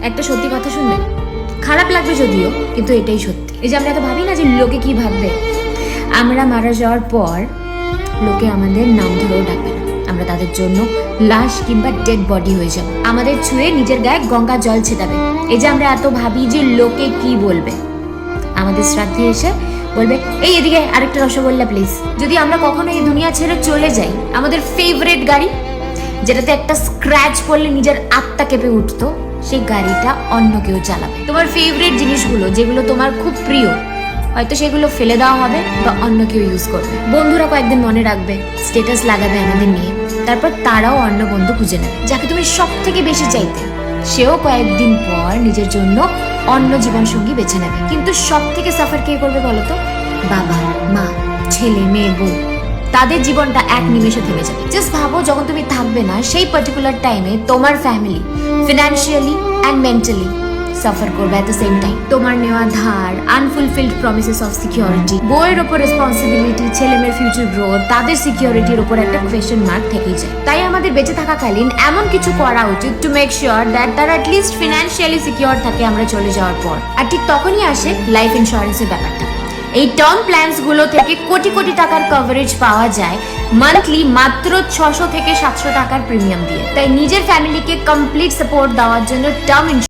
একটা সত্যি কথা শুনবে, খারাপ লাগবে যদিও, কিন্তু এটাই সত্যি। এই যে আমরা এত ভাবি না যে লোকে কি ভাববে, আমরা মারা যাওয়ার পর লোকে আমাদের নাম ধরেও ডাকবে না, আমরা তাদের জন্য লাশ কিংবা ডেড বডি হয়ে যাব। আমাদের ছুঁয়ে নিজের গায়ে গঙ্গা জল ছেটাবে। এই যে আমরা এত ভাবি যে লোকে কি বলবে, আমাদের শ্রাদ্ধে এসে বলবে এই এদিকে আরেকটা রসগোল্লা প্লিজ। যদি আমরা কখনো এই দুনিয়া ছেড়ে চলে যাই, আমাদের ফেভারিট গাড়ি যেটাতে একটা স্ক্র্যাচ পড়লে নিজের আত্মা কেঁপে উঠতো, সেই গাড়িটা অন্য কেউ চালাবে। তোমার ফেভারিট জিনিসগুলো যেগুলো তোমার খুব প্রিয়, হয়তো সেগুলো ফেলে দেওয়া হবে বা অন্য কেউ ইউজ করবে। বন্ধুরা কয়েকদিন মনে রাখবে, স্ট্যাটাস লাগাবে আমাদের নিয়ে, তারপর তারাও অন্য বন্ধু খুঁজে নেবে যাকে তুমি সব থেকে বেশি চাইতে, সেও কয়েকদিন পর নিজের জন্য অন্য জীবন সঙ্গী বেছে নেবে। কিন্তু সব থেকে সাফার কে করবে বলতো? বাবা মা, ছেলে মেয়ে, বউ। তাদের জীবনটা এক নিমেষে থেমে যাবে। জাস্ট ভাবো, যখন তুমি থাকবে না, সেই পার্টিকুলার টাইমে তোমার family financially and mentally suffer করবে এট দ্য সেম টাইম। তোমার নেওয়া ধার, আনফুলফিলড প্রমিসেস অফ সিকিউরিটি, বইয়ের ওপর রেসপন্সিবিলিটি, ছেলে মেয়ের ফিউচার গ্রোথ, তাদের সিকিউরিটির ওপর একটা কোয়েশ্চেন মার্ক থেকেই যায়। তাই আমাদের বেঁচে থাকাকালীন এমন কিছু করা উচিত টু মেক শিওর দ্যাট তারা অ্যাটলিস্ট ফিনান্সিয়ালি সিকিউর থাকে আমরা চলে যাওয়ার পর। আর ঠিক তখনই আসে লাইফ ইন্স্যুরেন্সের ব্যাপারটা। এই টার্ম প্ল্যান্স গুলো থেকে কোটি কোটি টাকার কভারেজ পাওয়া যায় মান্থলি মাত্র 600 থেকে 700 টাকার প্রিমিয়াম দিয়ে। তাই নিজের ফ্যামিলিকে কমপ্লিট সাপোর্ট দেওয়ার জন্য টার্ম